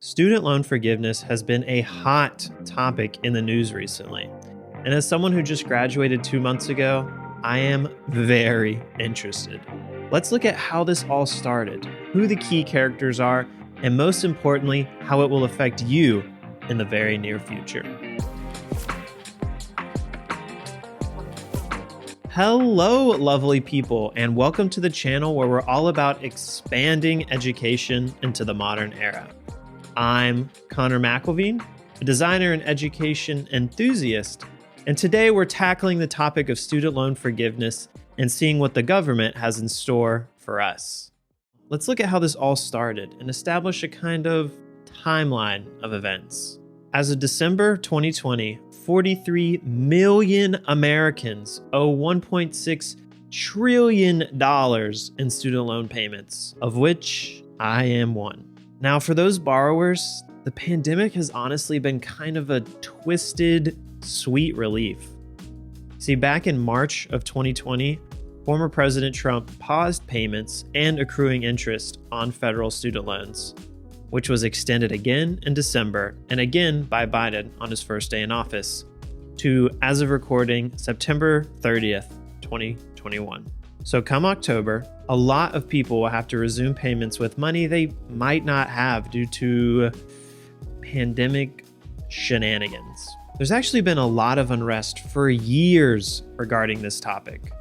Student loan forgiveness has been a hot topic in the news recently. And as someone who just graduated 2 months ago, I am very interested. Let's look at how this all started, who the key characters are, and most importantly, how it will affect you in the very near future. Hello, lovely people, and welcome to the channel where we're all about expanding education into the modern era. I'm Connor McIlveen, a designer and education enthusiast, and today we're tackling the topic of student loan forgiveness and seeing what the government has in store for us. Let's look at how this all started and establish a kind of timeline of events. As of December 2020, 43 million Americans owe $1.6 trillion in student loan payments, of which I am one. Now, for those borrowers, the pandemic has honestly been kind of a twisted, sweet relief. See, back in March of 2020, former President Trump paused payments and accruing interest on federal student loans, which was extended again in December and again by Biden on his first day in office to, as of recording, September 30th, 2021. So come October, a lot of people will have to resume payments with money they might not have due to pandemic shenanigans. There's actually been a lot of unrest for years regarding this topic.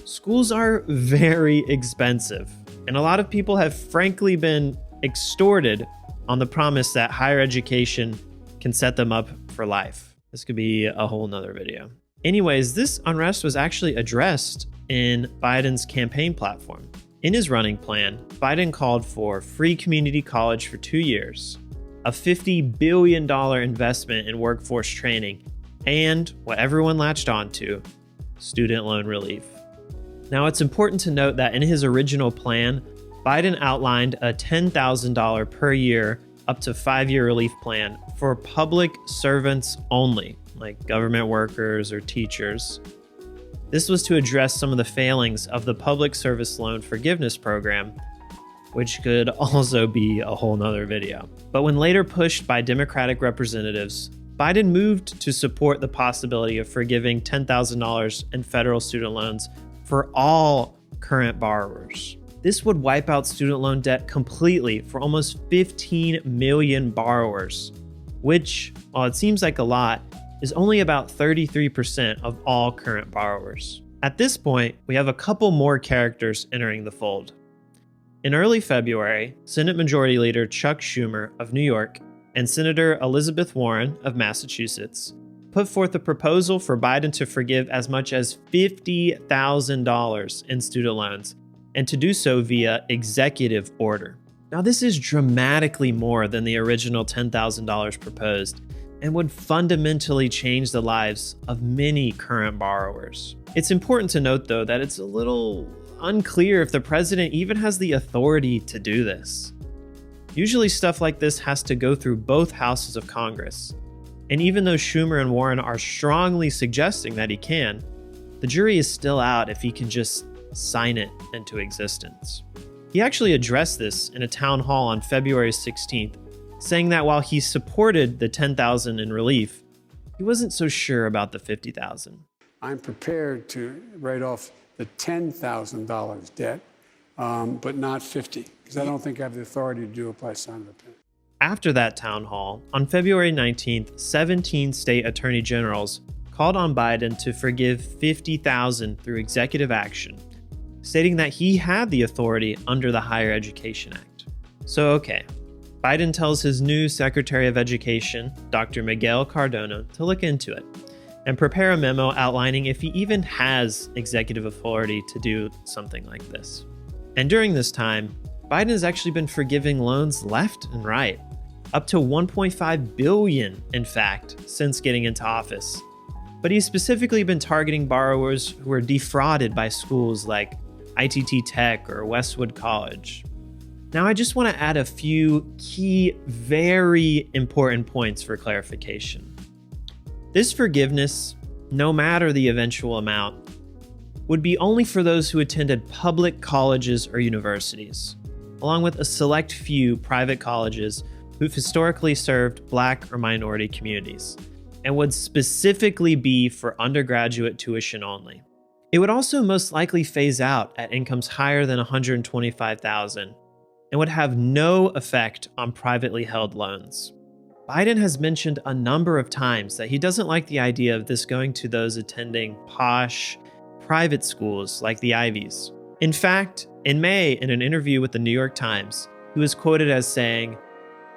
Schools are very expensive, and a lot of people have frankly been extorted on the promise that higher education can set them up for life. This could be a whole nother video. Anyways, this unrest was actually addressed in Biden's campaign platform. In his running plan, Biden called for free community college for 2 years, a $50 billion investment in workforce training, and what everyone latched onto, student loan relief. Now, it's important to note that in his original plan, Biden outlined a $10,000 per year up to 5-year relief plan for public servants only, like government workers or teachers. This was to address some of the failings of the public service loan forgiveness program, which could also be a whole nother video. But when later pushed by Democratic representatives, Biden moved to support the possibility of forgiving $10,000 in federal student loans for all current borrowers. This would wipe out student loan debt completely for almost 15 million borrowers, which, while it seems like a lot, is only about 33% of all current borrowers. At this point, we have a couple more characters entering the fold. In early February, Senate Majority Leader Chuck Schumer of New York and Senator Elizabeth Warren of Massachusetts put forth a proposal for Biden to forgive as much as $50,000 in student loans, and to do so via executive order. Now, this is dramatically more than the original $10,000 proposed, and would fundamentally change the lives of many current borrowers. It's important to note, though, that it's a little unclear if the president even has the authority to do this. Usually stuff like this has to go through both houses of Congress. And even though Schumer and Warren are strongly suggesting that he can, the jury is still out if he can just sign it into existence. He actually addressed this in a town hall on February 16th, saying that while he supported the $10,000 in relief, he wasn't so sure about the $50,000. I'm prepared to write off the $10,000 debt, but not $50,000, because I don't think I have the authority to do it by sign of a pen. After that town hall, on February 19th, 17 state attorney generals called on Biden to forgive $50,000 through executive action, stating that he had the authority under the Higher Education Act. So, okay. Biden tells his new Secretary of Education, Dr. Miguel Cardona, to look into it and prepare a memo outlining if he even has executive authority to do something like this. And during this time, Biden has actually been forgiving loans left and right, up to $1.5 billion, in fact, since getting into office. But he's specifically been targeting borrowers who were defrauded by schools like ITT Tech or Westwood College. Now, I just want to add a few key, very important points for clarification. This forgiveness, no matter the eventual amount, would be only for those who attended public colleges or universities, along with a select few private colleges who've historically served Black or minority communities, and would specifically be for undergraduate tuition only. It would also most likely phase out at incomes higher than $125,000 and would have no effect on privately held loans. Biden has mentioned a number of times that he doesn't like the idea of this going to those attending posh, private schools like the Ivies. In fact, in May, in an interview with the New York Times, he was quoted as saying,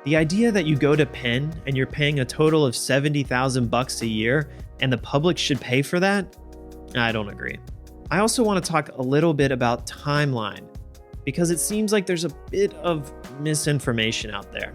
"The idea that you go to Penn and you're paying a total of $70,000 a year and the public should pay for that? I don't agree." I also want to talk a little bit about timeline, because it seems like there's a bit of misinformation out there.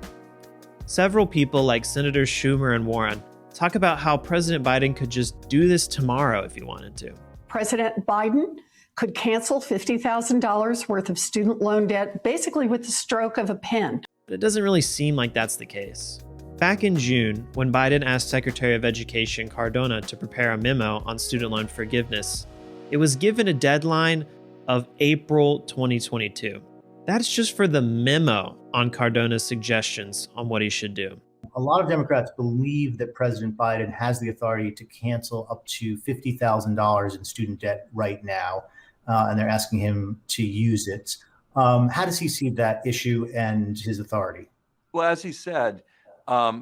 Several people like Senators Schumer and Warren talk about how President Biden could just do this tomorrow if he wanted to. President Biden could cancel $50,000 worth of student loan debt basically with the stroke of a pen. But it doesn't really seem like that's the case. Back in June, when Biden asked Secretary of Education Cardona to prepare a memo on student loan forgiveness, it was given a deadline of April 2022. That's just for the memo on Cardona's suggestions on what he should do. A lot of Democrats believe that President Biden has the authority to cancel up to $50,000 in student debt right now, and they're asking him to use it. How does he see that issue and his authority? Well, as he said,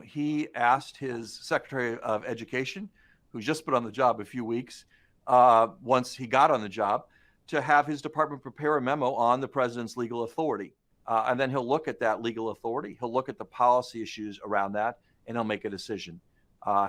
he asked his Secretary of Education, who's just been on the job a few weeks, once he got on the job, to have his department prepare a memo on the president's legal authority. And then he'll look at that legal authority. He'll look at the policy issues around that, and he'll make a decision.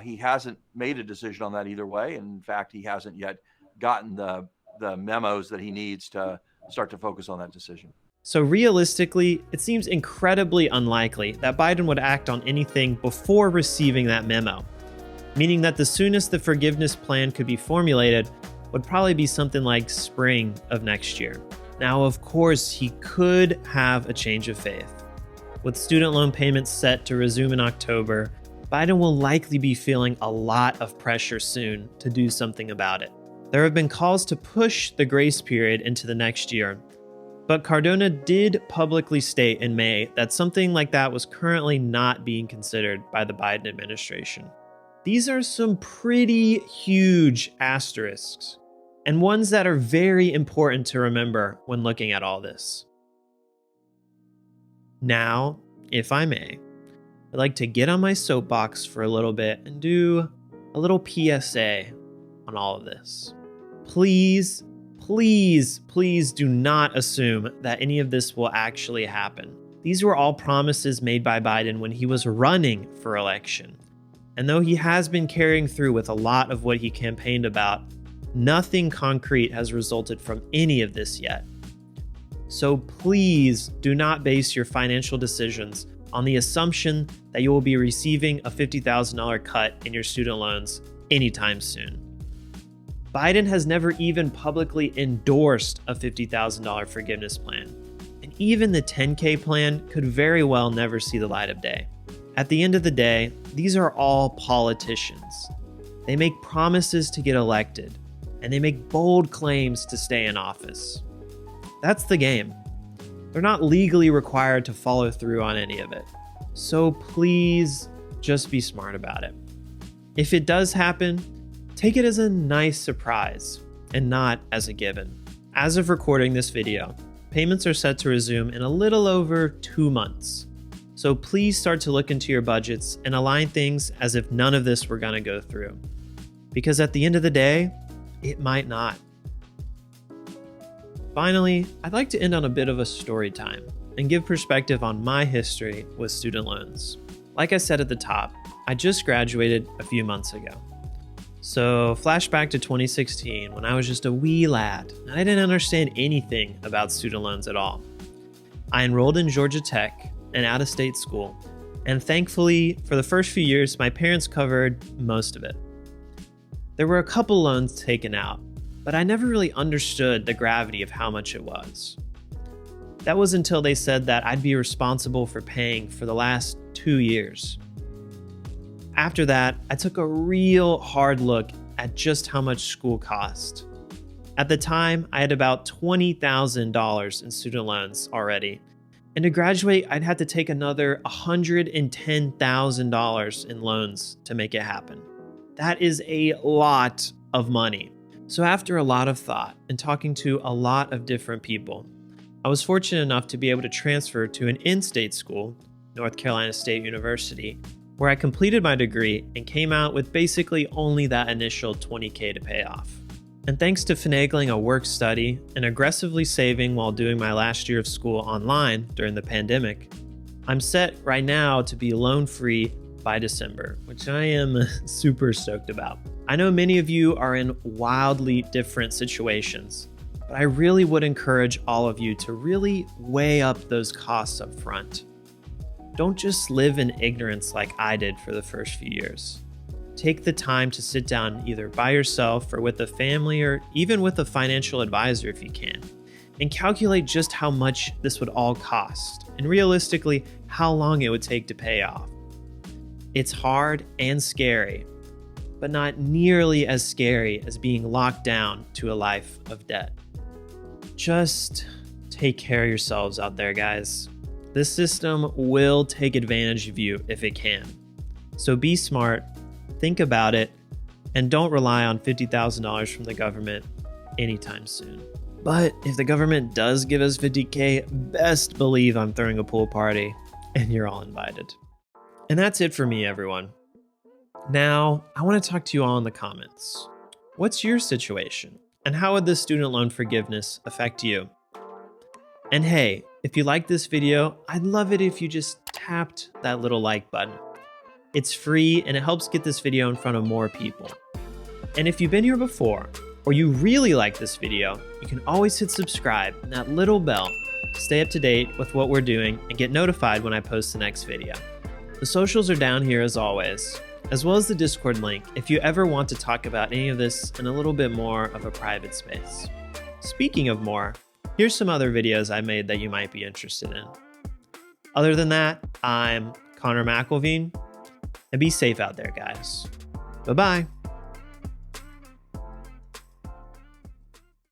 He hasn't made a decision on that either way. And in fact, he hasn't yet gotten the memos that he needs to start to focus on that decision. So realistically, it seems incredibly unlikely that Biden would act on anything before receiving that memo, meaning that the soonest the forgiveness plan could be formulated would probably be something like spring of next year. Now, of course, he could have a change of faith. With student loan payments set to resume in October, Biden will likely be feeling a lot of pressure soon to do something about it. There have been calls to push the grace period into the next year, but Cardona did publicly state in May that something like that was currently not being considered by the Biden administration. These are some pretty huge asterisks, and ones that are very important to remember when looking at all this. Now, if I may, I'd like to get on my soapbox for a little bit and do a little PSA on all of this. Please, please, please do not assume that any of this will actually happen. These were all promises made by Biden when he was running for election. And though he has been carrying through with a lot of what he campaigned about, nothing concrete has resulted from any of this yet. So please do not base your financial decisions on the assumption that you will be receiving a $50,000 cut in your student loans anytime soon. Biden has never even publicly endorsed a $50,000 forgiveness plan, and even the $10K plan could very well never see the light of day. At the end of the day, these are all politicians. They make promises to get elected, and they make bold claims to stay in office. That's the game. They're not legally required to follow through on any of it. So please just be smart about it. If it does happen, take it as a nice surprise and not as a given. As of recording this video, payments are set to resume in a little over 2 months. So please start to look into your budgets and align things as if none of this were going to go through. Because at the end of the day, it might not. Finally, I'd like to end on a bit of a story time and give perspective on my history with student loans. Like I said at the top, I just graduated a few months ago. So flashback to 2016 when I was just a wee lad and I didn't understand anything about student loans at all. I enrolled in Georgia Tech, an out-of-state school, and thankfully, for the first few years, my parents covered most of it. There were a couple loans taken out, but I never really understood the gravity of how much it was. That was until they said that I'd be responsible for paying for the last 2 years. After that, I took a real hard look at just how much school cost. At the time, I had about $20,000 in student loans already, And to graduate, I'd have to take another $110,000 in loans to make it happen. That is a lot of money. So after a lot of thought and talking to a lot of different people, I was fortunate enough to be able to transfer to an in-state school, North Carolina State University, where I completed my degree and came out with basically only that initial $20K to pay off. And thanks to finagling a work study and aggressively saving while doing my last year of school online during the pandemic, I'm set right now to be loan-free by December, which I am super stoked about. I know many of you are in wildly different situations, but I really would encourage all of you to really weigh up those costs up front. Don't just live in ignorance like I did for the first few years. Take the time to sit down either by yourself or with a family or even with a financial advisor if you can, and calculate just how much this would all cost and realistically how long it would take to pay off. It's hard and scary, but not nearly as scary as being locked down to a life of debt. Just take care of yourselves out there, guys. This system will take advantage of you if it can. So be smart, think about it, and don't rely on $50,000 from the government anytime soon. But if the government does give us $50K, best believe I'm throwing a pool party and you're all invited. And that's it for me, everyone. Now, I want to talk to you all in the comments. What's your situation? And how would this student loan forgiveness affect you? And hey, if you like this video, I'd love it if you just tapped that little like button. It's free and it helps get this video in front of more people. And if you've been here before, or you really like this video, you can always hit subscribe and that little bell to stay up to date with what we're doing and get notified when I post the next video. The socials are down here as always, as well as the Discord link if you ever want to talk about any of this in a little bit more of a private space. Speaking of more, here's some other videos I made that you might be interested in. Other than that, I'm Connor McIlveen, and be safe out there, guys. Bye-bye.